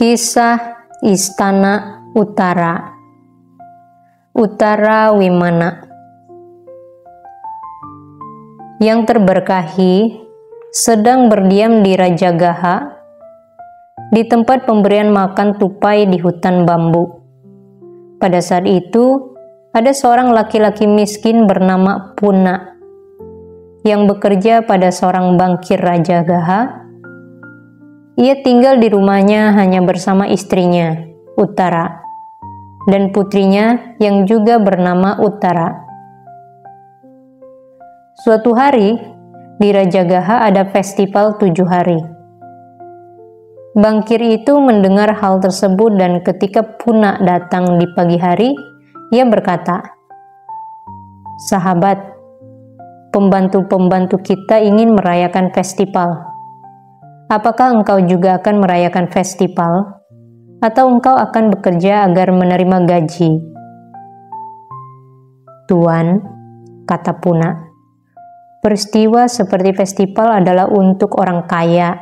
Kisah Istana Utara. Utara Wimana. Yang terberkahi sedang berdiam di Rajagaha, di tempat pemberian makan tupai di hutan bambu. Pada saat itu, ada seorang laki-laki miskin bernama Puna yang bekerja pada seorang bankir Rajagaha. Ia tinggal di rumahnya hanya bersama istrinya, Utara, dan putrinya yang juga bernama Utara. Suatu hari, di Rajagaha ada festival 7 hari. Bankir itu mendengar hal tersebut dan ketika Puna datang di pagi hari, ia berkata, "Sahabat, pembantu-pembantu kita ingin merayakan festival. Apakah engkau juga akan merayakan festival? Atau engkau akan bekerja agar menerima gaji?" "Tuan," kata Puna, "peristiwa seperti festival adalah untuk orang kaya.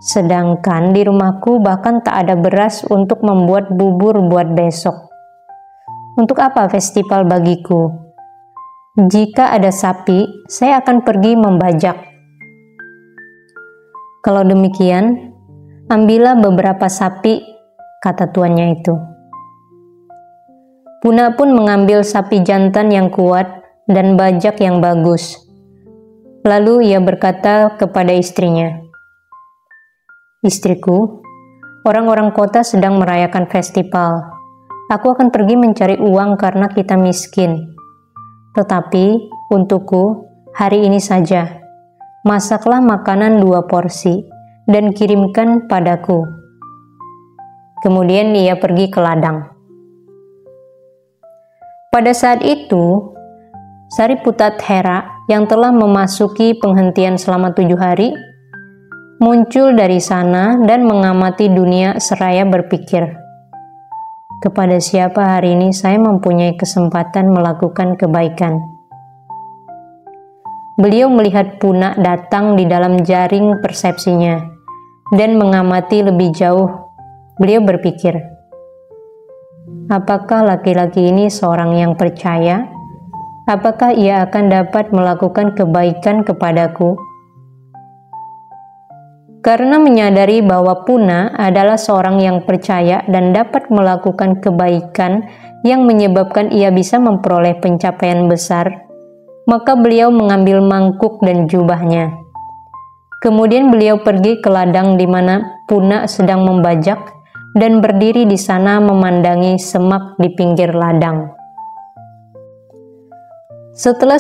Sedangkan di rumahku bahkan tak ada beras untuk membuat bubur buat besok. Untuk apa festival bagiku? Jika ada sapi, saya akan pergi membajak." "Kalau demikian, ambillah beberapa sapi," kata tuannya itu. Puna pun mengambil sapi jantan yang kuat dan bajak yang bagus. Lalu ia berkata kepada istrinya, "Istriku, orang-orang kota sedang merayakan festival. Aku akan pergi mencari uang karena kita miskin. Tetapi untukku, hari ini saja, masaklah makanan 2 porsi dan kirimkan padaku." Kemudian ia pergi ke ladang. Pada saat itu, Sariputathera yang telah memasuki penghentian selama 7 hari, muncul dari sana dan mengamati dunia seraya berpikir, "Kepada siapa hari ini saya mempunyai kesempatan melakukan kebaikan?" Beliau melihat Puna datang di dalam jaring persepsinya dan mengamati lebih jauh. Beliau berpikir, "Apakah laki-laki ini seorang yang percaya? Apakah ia akan dapat melakukan kebaikan kepadaku?" Karena menyadari bahwa Puna adalah seorang yang percaya dan dapat melakukan kebaikan yang menyebabkan ia bisa memperoleh pencapaian besar, maka beliau mengambil mangkuk dan jubahnya. Kemudian beliau pergi ke ladang di mana Puna sedang membajak dan berdiri di sana memandangi semak di pinggir ladang. Setelah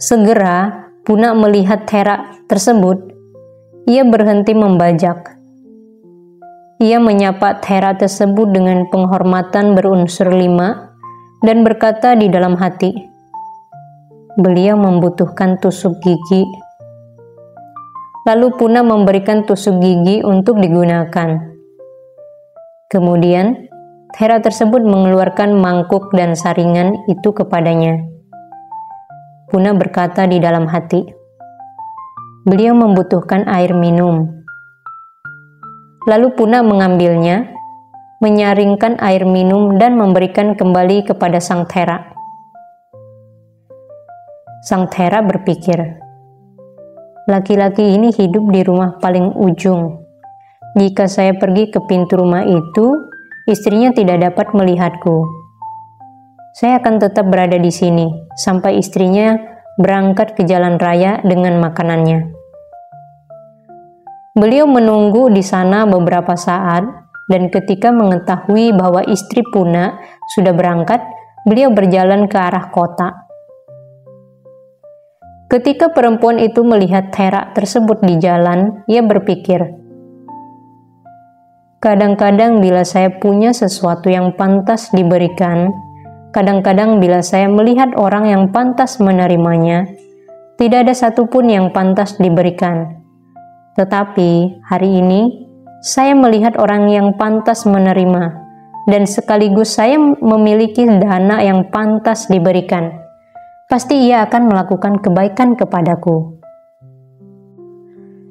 segera Puna melihat Thera tersebut, ia berhenti membajak. Ia menyapa Thera tersebut dengan penghormatan berunsur 5 dan berkata di dalam hati, "Beliau membutuhkan tusuk gigi." Lalu Puna memberikan tusuk gigi untuk digunakan. Kemudian Thera tersebut mengeluarkan mangkuk dan saringan itu kepadanya. Puna berkata di dalam hati, "Beliau membutuhkan air minum." Lalu Puna mengambilnya, menyaringkan air minum dan memberikan kembali kepada sang Thera. Sang Thera berpikir, "Laki-laki ini hidup di rumah paling ujung. Jika saya pergi ke pintu rumah itu, istrinya tidak dapat melihatku. Saya akan tetap berada di sini sampai istrinya berangkat ke jalan raya dengan makanannya." Beliau menunggu di sana beberapa saat, dan ketika mengetahui bahwa istri Puna sudah berangkat, beliau berjalan ke arah kota. Ketika perempuan itu melihat Thera tersebut di jalan, ia berpikir, "Kadang-kadang bila saya punya sesuatu yang pantas diberikan, kadang-kadang bila saya melihat orang yang pantas menerimanya, tidak ada satupun yang pantas diberikan. Tetapi hari ini, saya melihat orang yang pantas menerima, dan sekaligus saya memiliki dana yang pantas diberikan. Pasti ia akan melakukan kebaikan kepadaku."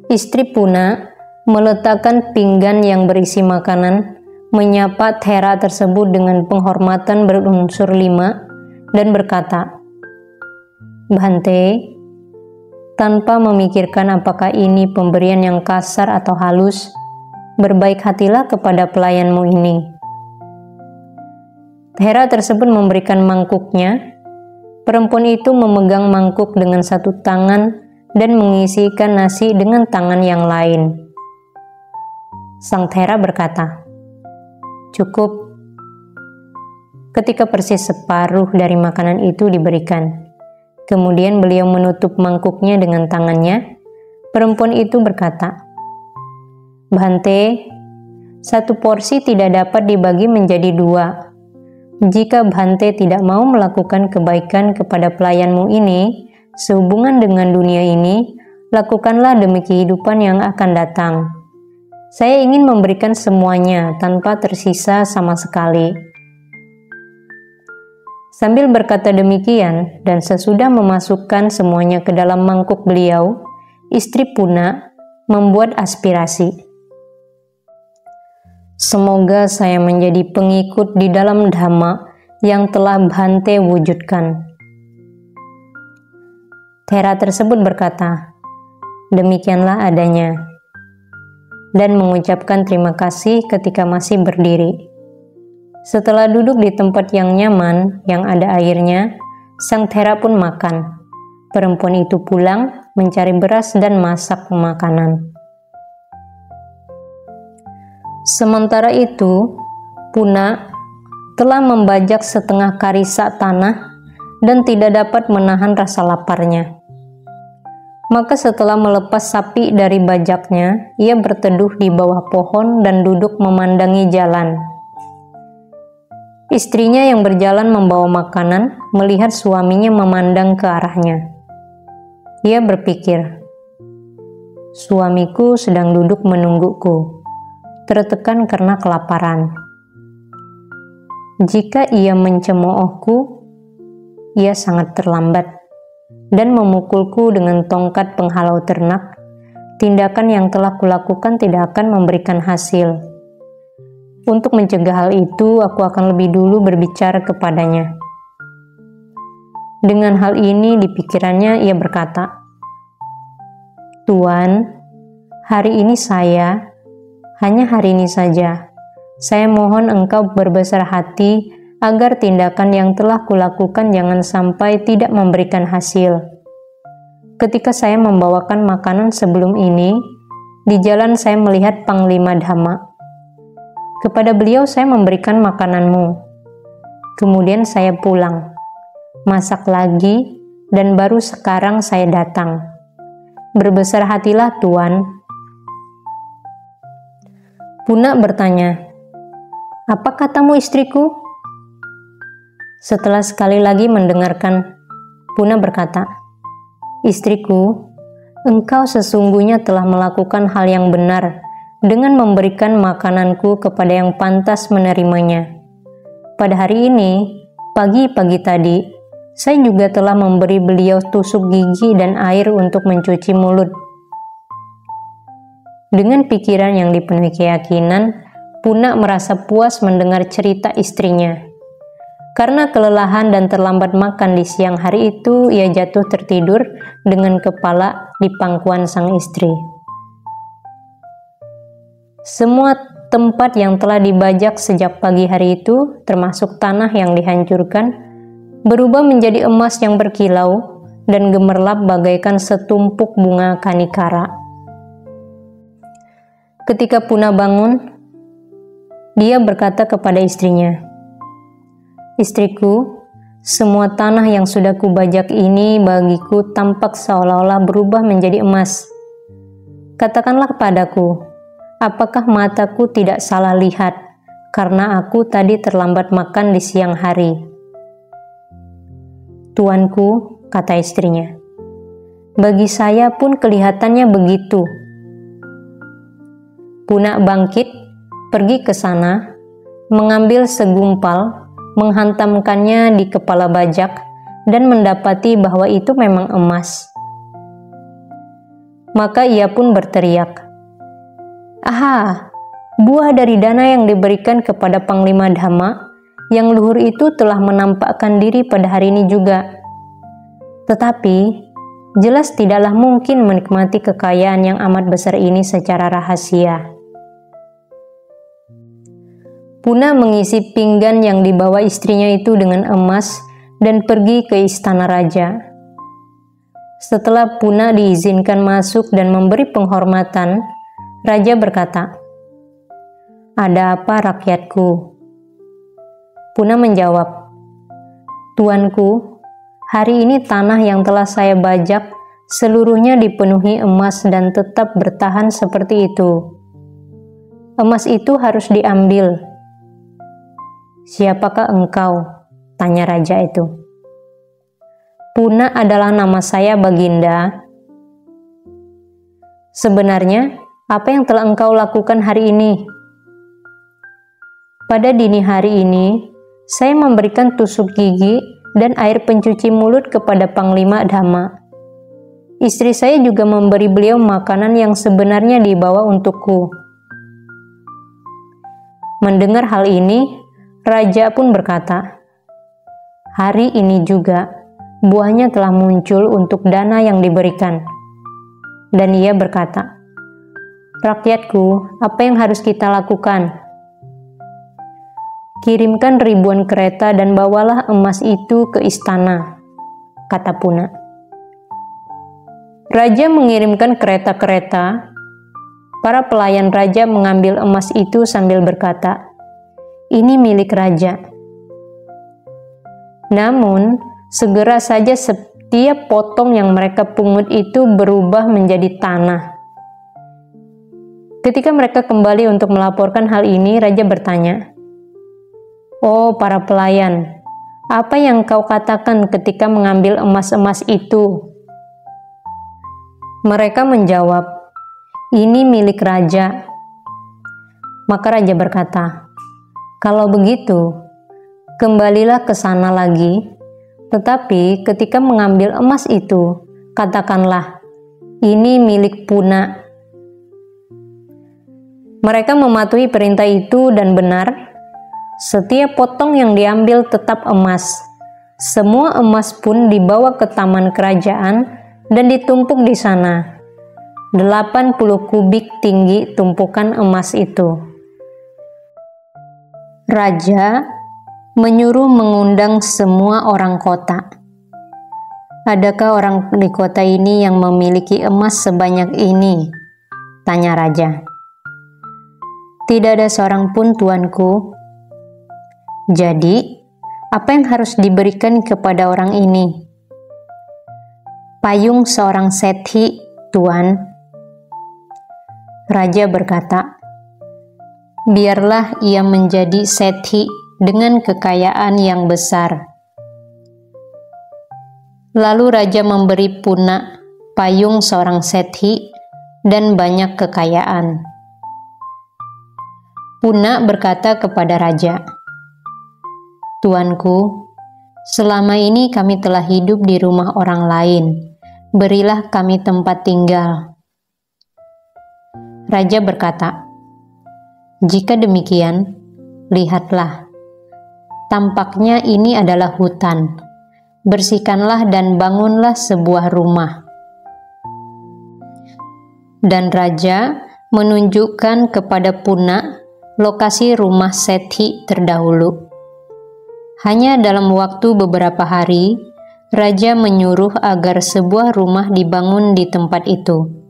Istri Puna meletakkan pinggan yang berisi makanan, menyapa Thera tersebut dengan penghormatan berunsur 5 dan berkata, "Bhante," tanpa memikirkan apakah ini pemberian yang kasar atau halus, "berbaik hatilah kepada pelayanmu ini." Thera tersebut memberikan mangkuknya. Perempuan itu memegang mangkuk dengan satu tangan dan mengisikan nasi dengan tangan yang lain. Sang Thera berkata, "Cukup." Ketika persis separuh dari makanan itu diberikan, kemudian beliau menutup mangkuknya dengan tangannya. Perempuan itu berkata, "Bhante, satu porsi tidak dapat dibagi menjadi 2. Jika Bhante tidak mau melakukan kebaikan kepada pelayanmu ini, sehubungan dengan dunia ini, lakukanlah demi kehidupan yang akan datang. Saya ingin memberikan semuanya tanpa tersisa sama sekali." Sambil berkata demikian dan sesudah memasukkan semuanya ke dalam mangkuk beliau, istri Puna membuat aspirasi. "Semoga saya menjadi pengikut di dalam Dhamma yang telah Bhante wujudkan." Thera tersebut berkata, "Demikianlah adanya," dan mengucapkan terima kasih ketika masih berdiri. Setelah duduk di tempat yang nyaman, yang ada airnya, sang Thera pun makan. Perempuan itu pulang, mencari beras dan masak makanan. Sementara itu, Puna telah membajak setengah karisa tanah dan tidak dapat menahan rasa laparnya. Maka setelah melepas sapi dari bajaknya, ia berteduh di bawah pohon dan duduk memandangi jalan. Istrinya yang berjalan membawa makanan melihat suaminya memandang ke arahnya. Ia berpikir, "Suamiku sedang duduk menungguku, tertekan karena kelaparan. Jika ia mencemoohku, ia sangat terlambat dan memukulku dengan tongkat penghalau ternak. Tindakan yang telah kulakukan tidak akan memberikan hasil. Untuk mencegah hal itu, aku akan lebih dulu berbicara kepadanya." Dengan hal ini di pikirannya, ia berkata, "Tuan, hari ini hanya hari ini saja, saya mohon engkau berbesar hati agar tindakan yang telah kulakukan jangan sampai tidak memberikan hasil. Ketika saya membawakan makanan sebelum ini, di jalan saya melihat Panglima Dhamma. Kepada beliau saya memberikan makananmu. Kemudian saya pulang, masak lagi, dan baru sekarang saya datang. Berbesar hatilah, Tuan." Puna bertanya, "Apa katamu, istriku?" Setelah sekali lagi mendengarkan, Puna berkata, "Istriku, engkau sesungguhnya telah melakukan hal yang benar dengan memberikan makananku kepada yang pantas menerimanya. Pada hari ini, pagi-pagi tadi, saya juga telah memberi beliau tusuk gigi dan air untuk mencuci mulut." Dengan pikiran yang dipenuhi keyakinan, Puna merasa puas mendengar cerita istrinya. Karena kelelahan dan terlambat makan di siang hari itu, ia jatuh tertidur dengan kepala di pangkuan sang istri. Semua tempat yang telah dibajak sejak pagi hari itu, termasuk tanah yang dihancurkan, berubah menjadi emas yang berkilau dan gemerlap bagaikan setumpuk bunga kanikara. Ketika Puna bangun, dia berkata kepada istrinya, "Istriku, semua tanah yang sudah kubajak ini bagiku tampak seolah-olah berubah menjadi emas. Katakanlah kepadaku, apakah mataku tidak salah lihat karena aku tadi terlambat makan di siang hari?" "Tuanku," kata istrinya, "bagi saya pun kelihatannya begitu." Puna bangkit, pergi ke sana, mengambil segumpal, menghantamkannya di kepala bajak, dan mendapati bahwa itu memang emas. Maka ia pun berteriak, Aha, buah dari dana yang diberikan kepada Panglima Dhamma yang luhur itu telah menampakkan diri pada hari ini juga. Tetapi, jelas tidaklah mungkin menikmati kekayaan yang amat besar ini secara rahasia. Puna mengisi pinggan yang dibawa istrinya itu dengan emas dan pergi ke istana raja. Setelah Puna diizinkan masuk dan memberi penghormatan, raja berkata, "Ada apa, rakyatku?" Puna menjawab, "Tuanku, hari ini tanah yang telah saya bajak seluruhnya dipenuhi emas dan tetap bertahan seperti itu. Emas itu harus diambil." "Siapakah engkau?" tanya raja itu. "Puna adalah nama saya, Baginda." "Sebenarnya, apa yang telah engkau lakukan hari ini?" "Pada dini hari ini, saya memberikan tusuk gigi dan air pencuci mulut kepada Panglima Dhamma. Istri saya juga memberi beliau makanan yang sebenarnya dibawa untukku." Mendengar hal ini, raja pun berkata, "Hari ini juga buahnya telah muncul untuk dana yang diberikan." Dan ia berkata, "Rakyatku, apa yang harus kita lakukan?" "Kirimkan ribuan kereta dan bawalah emas itu ke istana," kata Puna. Raja mengirimkan kereta-kereta. Para pelayan raja mengambil emas itu sambil berkata, "Ini milik raja." Namun, segera saja setiap potong yang mereka pungut itu berubah menjadi tanah. Ketika mereka kembali untuk melaporkan hal ini, raja bertanya, "Oh, para pelayan, apa yang kau katakan ketika mengambil emas-emas itu?" Mereka menjawab, "Ini milik raja." Maka raja berkata, "Kalau begitu, kembalilah ke sana lagi, tetapi ketika mengambil emas itu, katakanlah, 'Ini milik Puna.'" Mereka mematuhi perintah itu dan benar, setiap potong yang diambil tetap emas. Semua emas pun dibawa ke taman kerajaan dan ditumpuk di sana. 80 kubik tinggi tumpukan emas itu. Raja menyuruh mengundang semua orang kota. "Adakah orang di kota ini yang memiliki emas sebanyak ini?" tanya raja. "Tidak ada seorang pun, tuanku." "Jadi, apa yang harus diberikan kepada orang ini?" "Payung seorang sethi, tuan." Raja berkata, "Biarlah ia menjadi sethi dengan kekayaan yang besar." Lalu raja memberi Puna payung seorang sethi dan banyak kekayaan. Puna berkata kepada raja, "Tuanku, selama ini kami telah hidup di rumah orang lain. Berilah kami tempat tinggal." Raja berkata, "Jika demikian, lihatlah, tampaknya ini adalah hutan. Bersihkanlah dan bangunlah sebuah rumah." Dan raja menunjukkan kepada Puna lokasi rumah sethi terdahulu. Hanya dalam waktu beberapa hari, raja menyuruh agar sebuah rumah dibangun di tempat itu.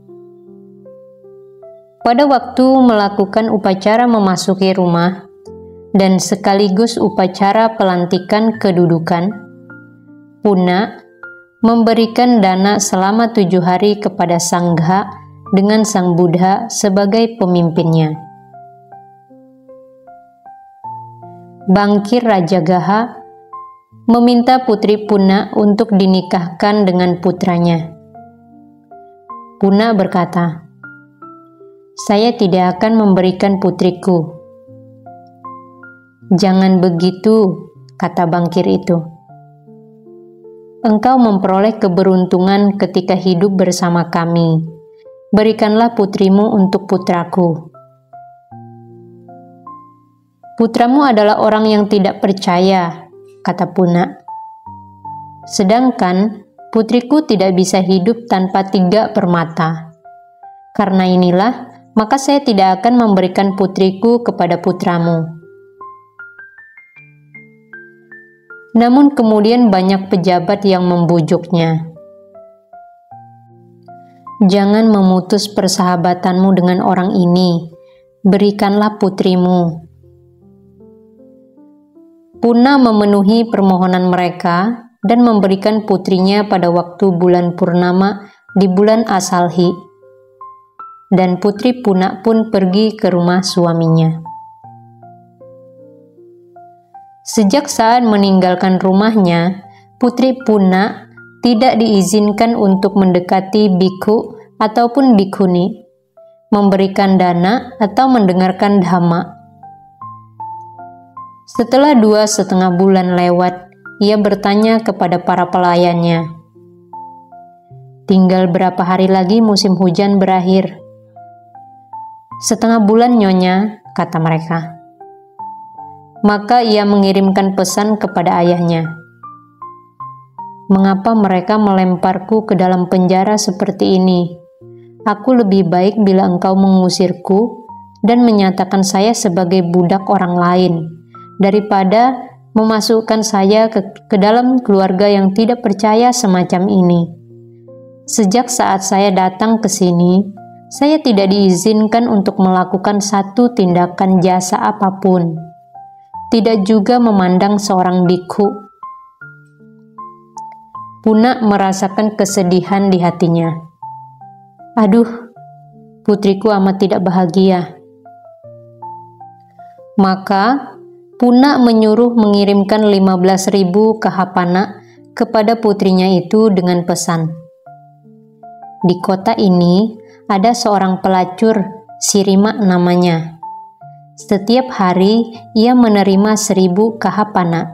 Pada waktu melakukan upacara memasuki rumah dan sekaligus upacara pelantikan kedudukan, Puna memberikan dana selama 7 hari kepada Sangha dengan Sang Buddha sebagai pemimpinnya. Bangkir Rajagaha meminta putri Puna untuk dinikahkan dengan putranya. Puna berkata, "Saya tidak akan memberikan putriku." "Jangan begitu," kata Bangkir itu. "Engkau memperoleh keberuntungan ketika hidup bersama kami. Berikanlah putrimu untuk putraku." "Putramu adalah orang yang tidak percaya," kata Puna. "Sedangkan putriku tidak bisa hidup tanpa 3 permata. Karena inilah, maka saya tidak akan memberikan putriku kepada putramu." Namun kemudian banyak pejabat yang membujuknya. "Jangan memutus persahabatanmu dengan orang ini. Berikanlah putrimu." Puna memenuhi permohonan mereka dan memberikan putrinya pada waktu bulan purnama di bulan Asalhi. Dan putri Puna pun pergi ke rumah suaminya. Sejak saat meninggalkan rumahnya, putri Puna tidak diizinkan untuk mendekati bikhu ataupun bikhuni, memberikan dana atau mendengarkan dhamma. Setelah 2,5 bulan lewat, ia bertanya kepada para pelayannya, "Tinggal berapa hari lagi musim hujan berakhir?" "1/2 bulan, Nyonya," kata mereka. Maka ia mengirimkan pesan kepada ayahnya, "Mengapa mereka melemparku ke dalam penjara seperti ini? Aku lebih baik bila engkau mengusirku dan menyatakan saya sebagai budak orang lain, daripada memasukkan saya ke dalam keluarga yang tidak percaya semacam ini. Sejak saat saya datang ke sini, saya tidak diizinkan untuk melakukan satu tindakan jasa apapun, tidak juga memandang seorang bikhu." Puna merasakan kesedihan di hatinya. "Aduh, putriku amat tidak bahagia." Maka Puna menyuruh mengirimkan 15.000 kahapana kepada putrinya itu dengan pesan, "Di kota ini ada seorang pelacur, Sirima namanya. Setiap hari ia menerima 1.000 kahapana.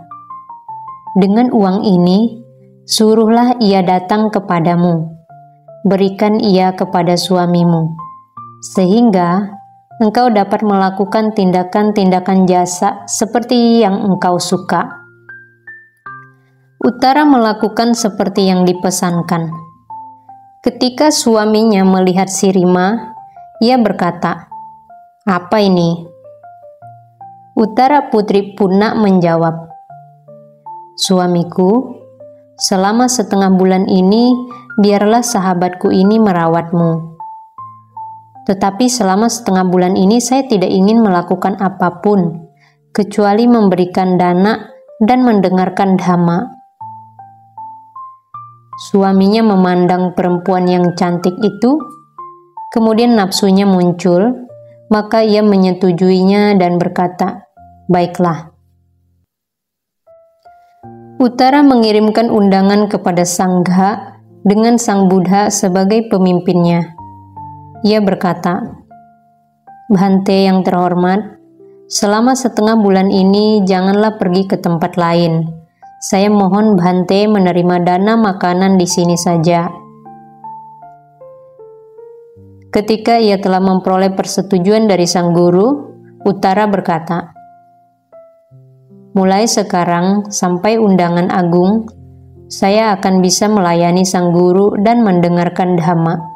Dengan uang ini, suruhlah ia datang kepadamu. Berikan ia kepada suamimu, sehingga engkau dapat melakukan tindakan-tindakan jasa seperti yang engkau suka." Uttara melakukan seperti yang dipesankan. Ketika suaminya melihat Sirima, ia berkata, "Apa ini?" Uttara putri Puna menjawab, "Suamiku, selama 1/2 bulan ini biarlah sahabatku ini merawatmu. Tetapi selama 1/2 bulan ini saya tidak ingin melakukan apapun, kecuali memberikan dana dan mendengarkan dhamma." Suaminya memandang perempuan yang cantik itu, kemudian nafsunya muncul, maka ia menyetujuinya dan berkata, "Baiklah." Uttara mengirimkan undangan kepada Sangha dengan Sang Buddha sebagai pemimpinnya. Ia berkata, "Bhante yang terhormat, selama 1/2 bulan ini janganlah pergi ke tempat lain. Saya mohon Bhante menerima dana makanan di sini saja." Ketika ia telah memperoleh persetujuan dari sang guru, Uttara berkata, "Mulai sekarang sampai undangan agung, saya akan bisa melayani sang guru dan mendengarkan dhamma."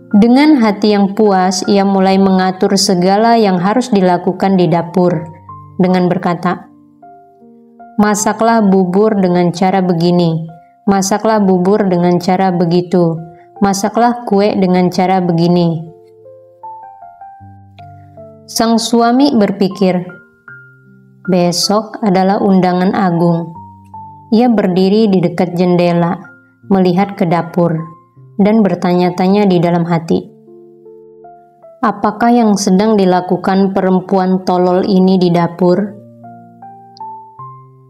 Dengan hati yang puas, ia mulai mengatur segala yang harus dilakukan di dapur dengan berkata, "Masaklah bubur dengan cara begini, masaklah bubur dengan cara begitu, masaklah kue dengan cara begini." Sang suami berpikir, besok adalah undangan agung. Ia berdiri di dekat jendela, melihat ke dapur, dan bertanya-tanya di dalam hati, apakah yang sedang dilakukan perempuan tolol ini di dapur?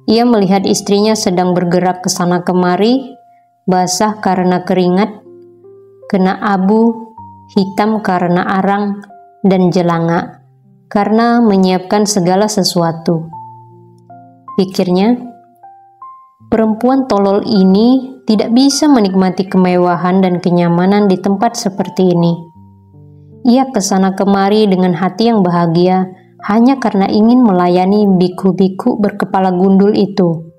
Ia melihat istrinya sedang bergerak ke sana kemari, basah karena keringat, kena abu, hitam karena arang, dan jelanga karena menyiapkan segala sesuatu. Pikirnya, perempuan tolol ini tidak bisa menikmati kemewahan dan kenyamanan di tempat seperti ini. Ia kesana kemari dengan hati yang bahagia hanya karena ingin melayani biku-biku berkepala gundul itu.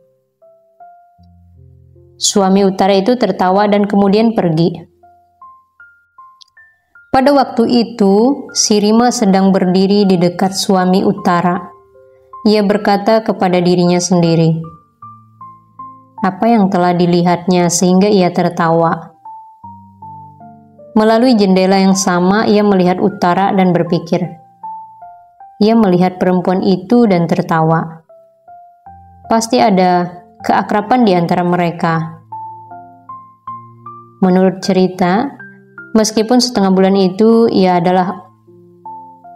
Suami utara itu tertawa dan kemudian pergi. Pada waktu itu, si Rima sedang berdiri di dekat suami utara. Ia berkata kepada dirinya sendiri, apa yang telah dilihatnya sehingga ia tertawa. Melalui jendela yang sama, ia melihat utara dan berpikir. Ia melihat perempuan itu dan tertawa. Pasti ada keakraban di antara mereka. Menurut cerita, meskipun setengah bulan itu ia adalah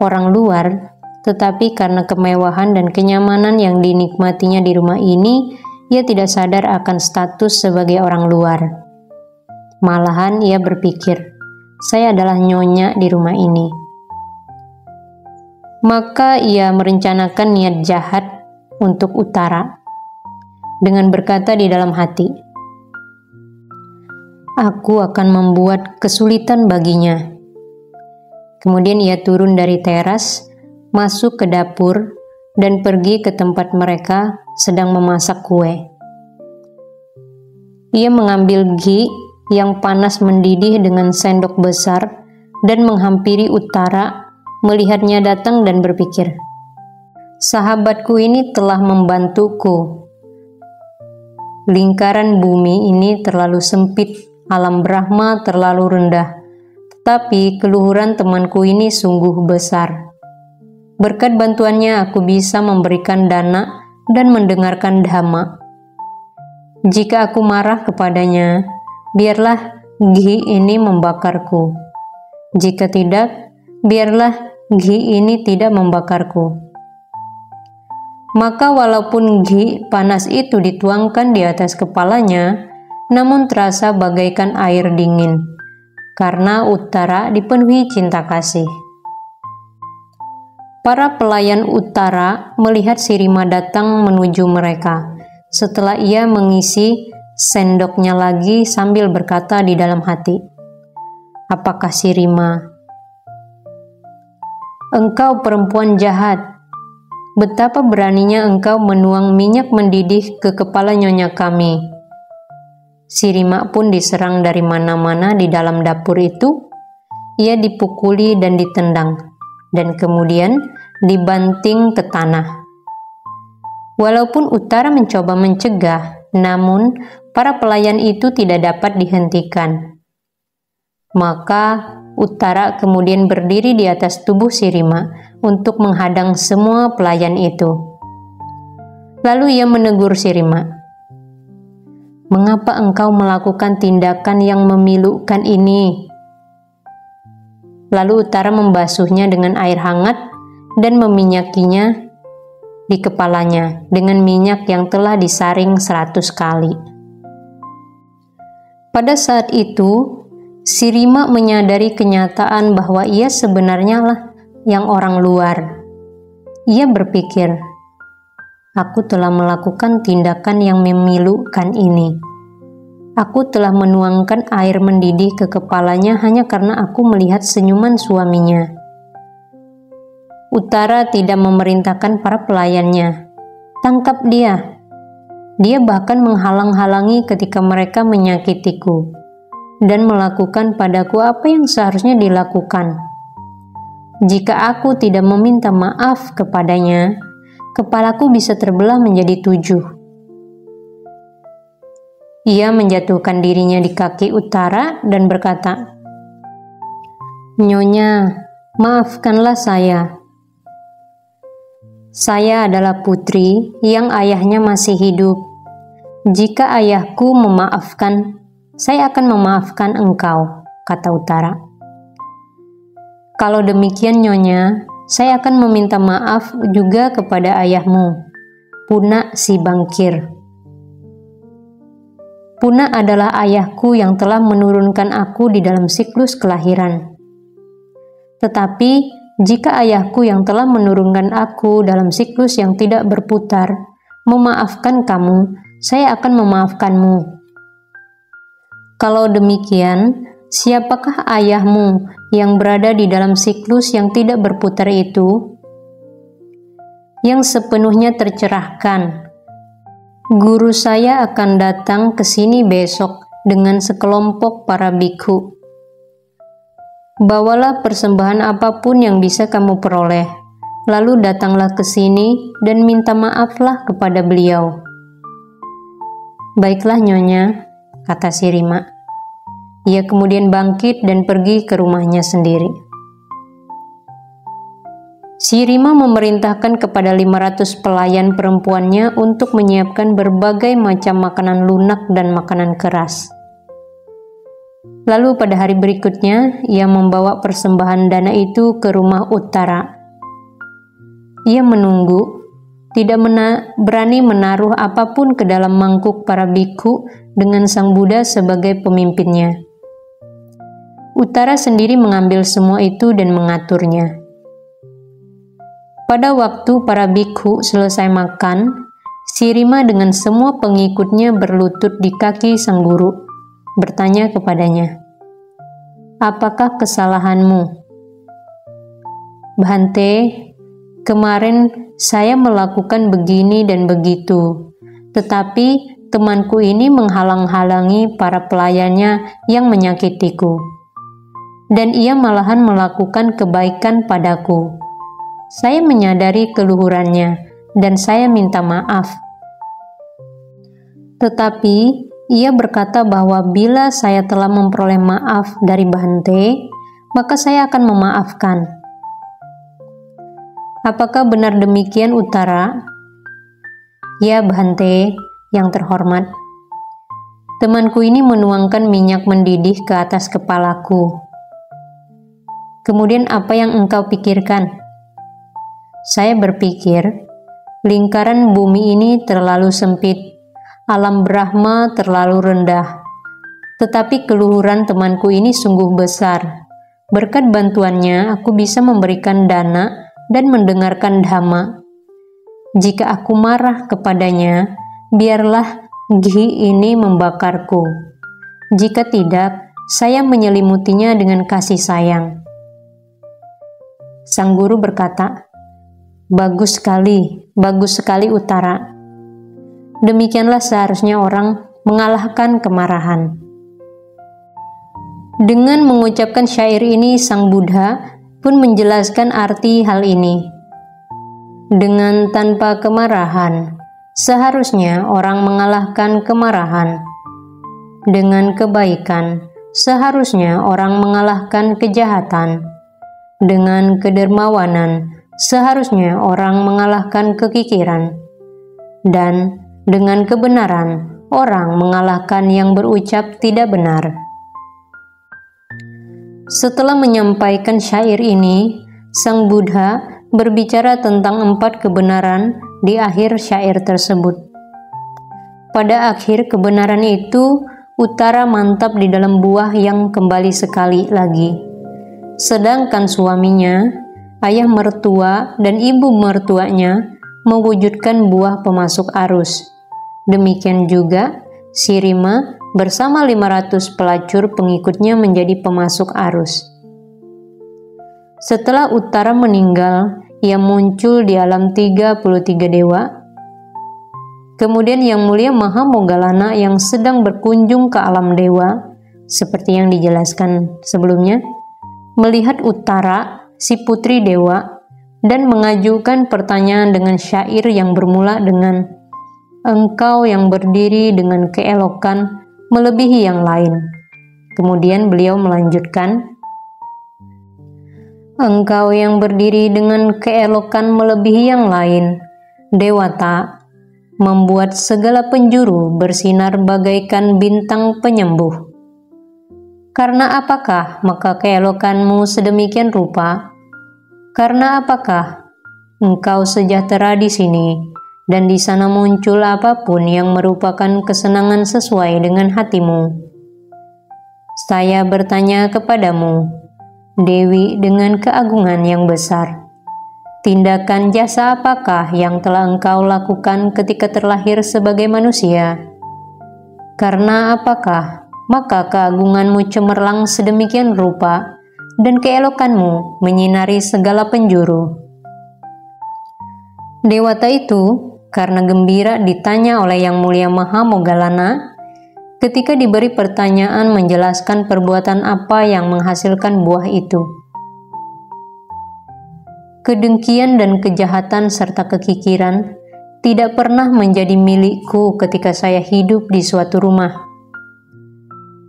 orang luar, tetapi karena kemewahan dan kenyamanan yang dinikmatinya di rumah ini, ia tidak sadar akan status sebagai orang luar. Malahan ia berpikir, saya adalah nyonya di rumah ini. Maka ia merencanakan niat jahat untuk utara, dengan berkata di dalam hati, aku akan membuat kesulitan baginya. Kemudian ia turun dari teras, masuk ke dapur, dan pergi ke tempat mereka sedang memasak kue. Ia mengambil ghee yang panas mendidih dengan sendok besar dan menghampiri utara, melihatnya datang dan berpikir, sahabatku ini telah membantuku. Lingkaran bumi ini terlalu sempit, alam Brahma terlalu rendah, tetapi keluhuran temanku ini sungguh besar. Berkat bantuannya aku bisa memberikan dana dan mendengarkan dhamma. Jika aku marah kepadanya, biarlah ghee ini membakarku. Jika tidak, biarlah ghee ini tidak membakarku. Maka walaupun ghee panas itu dituangkan di atas kepalanya, namun terasa bagaikan air dingin, karena utara dipenuhi cinta kasih. Para pelayan utara melihat si Rima datang menuju mereka, setelah ia mengisi sendoknya lagi sambil berkata di dalam hati, apakah si Rima? Engkau perempuan jahat. Betapa beraninya engkau menuang minyak mendidih ke kepala nyonya kami. Si Rima pun diserang dari mana-mana di dalam dapur itu. Ia dipukuli dan ditendang, dan kemudian dibanting ke tanah. Walaupun utara mencoba mencegah, namun para pelayan itu tidak dapat dihentikan. Maka utara kemudian berdiri di atas tubuh si Rima untuk menghadang semua pelayan itu. Lalu ia menegur si Rima, mengapa engkau melakukan tindakan yang memilukan ini? Lalu utara membasuhnya dengan air hangat dan meminyakinya di kepalanya dengan minyak yang telah disaring 100 kali. Pada saat itu, si Rima menyadari kenyataan bahwa ia sebenarnya lah yang orang luar. Ia berpikir, aku telah melakukan tindakan yang memilukan ini. Aku telah menuangkan air mendidih ke kepalanya hanya karena aku melihat senyuman suaminya. Utara tidak memerintahkan para pelayannya, tangkap dia. Dia bahkan menghalang-halangi ketika mereka menyakitiku dan melakukan padaku apa yang seharusnya dilakukan. Jika aku tidak meminta maaf kepadanya, kepalaku bisa terbelah menjadi 7. Ia menjatuhkan dirinya di kaki utara dan berkata, Nyonya, maafkanlah saya. Saya adalah putri yang ayahnya masih hidup. Jika ayahku memaafkan, saya akan memaafkan engkau, kata utara. Kalau demikian nyonya, saya akan meminta maaf juga kepada ayahmu, Puna si bangkir. Puna adalah ayahku yang telah menurunkan aku di dalam siklus kelahiran. Tetapi, jika ayahku yang telah menurunkan aku dalam siklus yang tidak berputar, memaafkan kamu, saya akan memaafkanmu. Kalau demikian, siapakah ayahmu yang berada di dalam siklus yang tidak berputar itu? Yang sepenuhnya tercerahkan. Guru saya akan datang ke sini besok dengan sekelompok para bikhu. Bawalah persembahan apapun yang bisa kamu peroleh, lalu datanglah ke sini dan minta maaflah kepada beliau. Baiklah Nyonya, kata si Rima. Ia kemudian bangkit dan pergi ke rumahnya sendiri. Si Rima memerintahkan kepada 500 pelayan perempuannya untuk menyiapkan berbagai macam makanan lunak dan makanan keras. Lalu pada hari berikutnya, ia membawa persembahan dana itu ke rumah Uttara. Ia menunggu, tidak berani menaruh apapun ke dalam mangkuk para bikhu dengan Sang Buddha sebagai pemimpinnya. Uttara sendiri mengambil semua itu dan mengaturnya. Pada waktu para bikhu selesai makan, si Rima dengan semua pengikutnya berlutut di kaki sang guru, bertanya kepadanya, "Apakah kesalahanmu?" "Bhante, kemarin saya melakukan begini dan begitu, tetapi temanku ini menghalang-halangi para pelayannya yang menyakitiku, dan ia malahan melakukan kebaikan padaku. Saya menyadari keluhurannya dan saya minta maaf. Tetapi ia berkata bahwa bila saya telah memperoleh maaf dari Bhante, maka saya akan memaafkan." "Apakah benar demikian, Uttara?" "Ya Bhante, yang terhormat. Temanku ini menuangkan minyak mendidih ke atas kepalaku." "Kemudian apa yang engkau pikirkan?" "Saya berpikir, lingkaran bumi ini terlalu sempit, alam Brahma terlalu rendah. Tetapi keluhuran temanku ini sungguh besar. Berkat bantuannya, aku bisa memberikan dana dan mendengarkan dhamma. Jika aku marah kepadanya, biarlah ghee ini membakarku. Jika tidak, saya menyelimutinya dengan kasih sayang." Sang guru berkata, bagus sekali Uttara. Demikianlah seharusnya orang mengalahkan kemarahan." Dengan mengucapkan syair ini, Sang Buddha pun menjelaskan arti hal ini. Dengan tanpa kemarahan, seharusnya orang mengalahkan kemarahan. Dengan kebaikan, seharusnya orang mengalahkan kejahatan. Dengan kedermawanan, seharusnya orang mengalahkan kekikiran. Dan dengan kebenaran, orang mengalahkan yang berucap tidak benar. Setelah menyampaikan syair ini, Sang Buddha berbicara tentang 4 kebenaran di akhir syair tersebut. Pada akhir kebenaran itu, Uttara mantap di dalam buah yang kembali sekali lagi. Sedangkan suaminya, ayah mertua dan ibu mertuanya mewujudkan buah pemasuk arus. Demikian juga si Rima bersama 500 pelacur pengikutnya menjadi pemasuk arus. Setelah Uttara meninggal, ia muncul di alam 33 dewa. Kemudian Yang Mulia Mahamoggallana yang sedang berkunjung ke alam dewa, seperti yang dijelaskan sebelumnya, melihat Uttara, si putri dewa, dan mengajukan pertanyaan dengan syair yang bermula dengan "Engkau yang berdiri dengan keelokan melebihi yang lain." Kemudian beliau melanjutkan, "Engkau yang berdiri dengan keelokan melebihi yang lain, Dewata, membuat segala penjuru bersinar bagaikan bintang penyembuh. Karena apakah maka keelokanmu sedemikian rupa? Karena apakah engkau sejahtera di sini, dan di sana muncul apapun yang merupakan kesenangan sesuai dengan hatimu? Saya bertanya kepadamu, Dewi dengan keagungan yang besar, tindakan jasa apakah yang telah engkau lakukan ketika terlahir sebagai manusia? Karena apakah maka keagunganmu cemerlang sedemikian rupa, dan keelokanmu menyinari segala penjuru. Dewata itu, karena gembira ditanya oleh Yang Mulia Mahamoggallana, ketika diberi pertanyaan menjelaskan perbuatan apa yang menghasilkan buah itu. Kedengkian dan kejahatan serta kekikiran tidak pernah menjadi milikku ketika saya hidup di suatu rumah.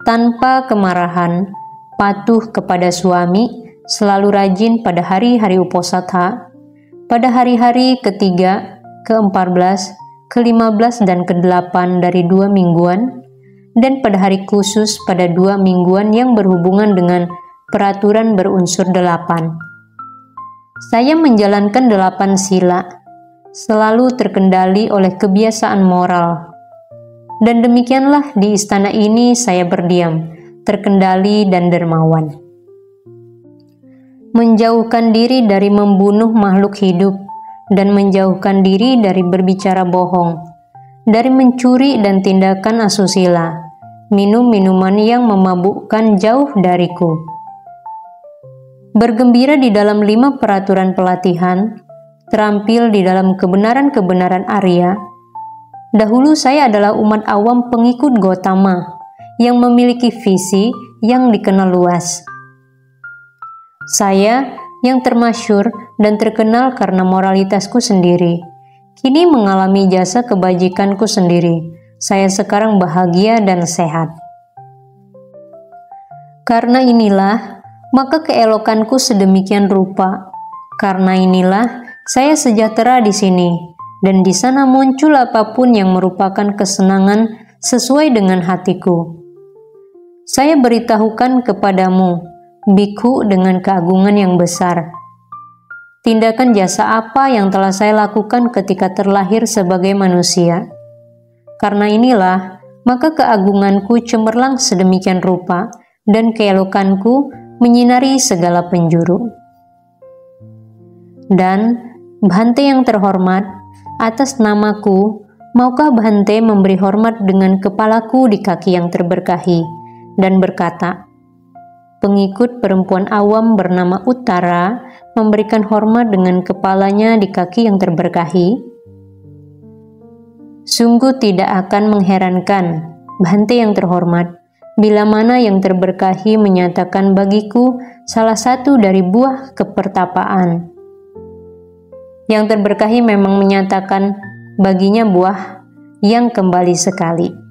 Tanpa kemarahan, patuh kepada suami, selalu rajin pada hari-hari uposatha, pada hari-hari ketiga, ke-14, ke-15 dan ke-8 dari 2 mingguan, dan pada hari khusus pada 2 mingguan yang berhubungan dengan peraturan berunsur 8. Saya menjalankan 8 sila, selalu terkendali oleh kebiasaan moral. Dan demikianlah di istana ini saya berdiam, terkendali dan dermawan. Menjauhkan diri dari membunuh makhluk hidup, dan menjauhkan diri dari berbicara bohong, dari mencuri dan tindakan asusila, minum minuman yang memabukkan jauh dariku. Bergembira di dalam 5 peraturan pelatihan, terampil di dalam kebenaran-kebenaran Arya. Dahulu saya adalah umat awam pengikut Gautama yang memiliki visi yang dikenal luas. Saya yang termasyhur dan terkenal karena moralitasku sendiri, kini mengalami jasa kebajikanku sendiri. Saya sekarang bahagia dan sehat. Karena inilah, maka keelokanku sedemikian rupa. Karena inilah, saya sejahtera di sini, dan di sana muncul apapun yang merupakan kesenangan sesuai dengan hatiku. Saya beritahukan kepadamu, Bikhu dengan keagungan yang besar, tindakan jasa apa yang telah saya lakukan ketika terlahir sebagai manusia. Karena inilah, maka keagunganku cemerlang sedemikian rupa, dan keelokanku menyinari segala penjuru. Dan, Bhante yang terhormat, atas namaku, maukah Bhante memberi hormat dengan kepalaku di kaki yang terberkahi, dan berkata, pengikut perempuan awam bernama Uttara memberikan hormat dengan kepalanya di kaki yang terberkahi? Sungguh tidak akan mengherankan, Bhante yang terhormat, bila mana yang terberkahi menyatakan bagiku salah satu dari buah kepertapaan. Yang terberkahi memang menyatakan baginya buah yang kembali sekali.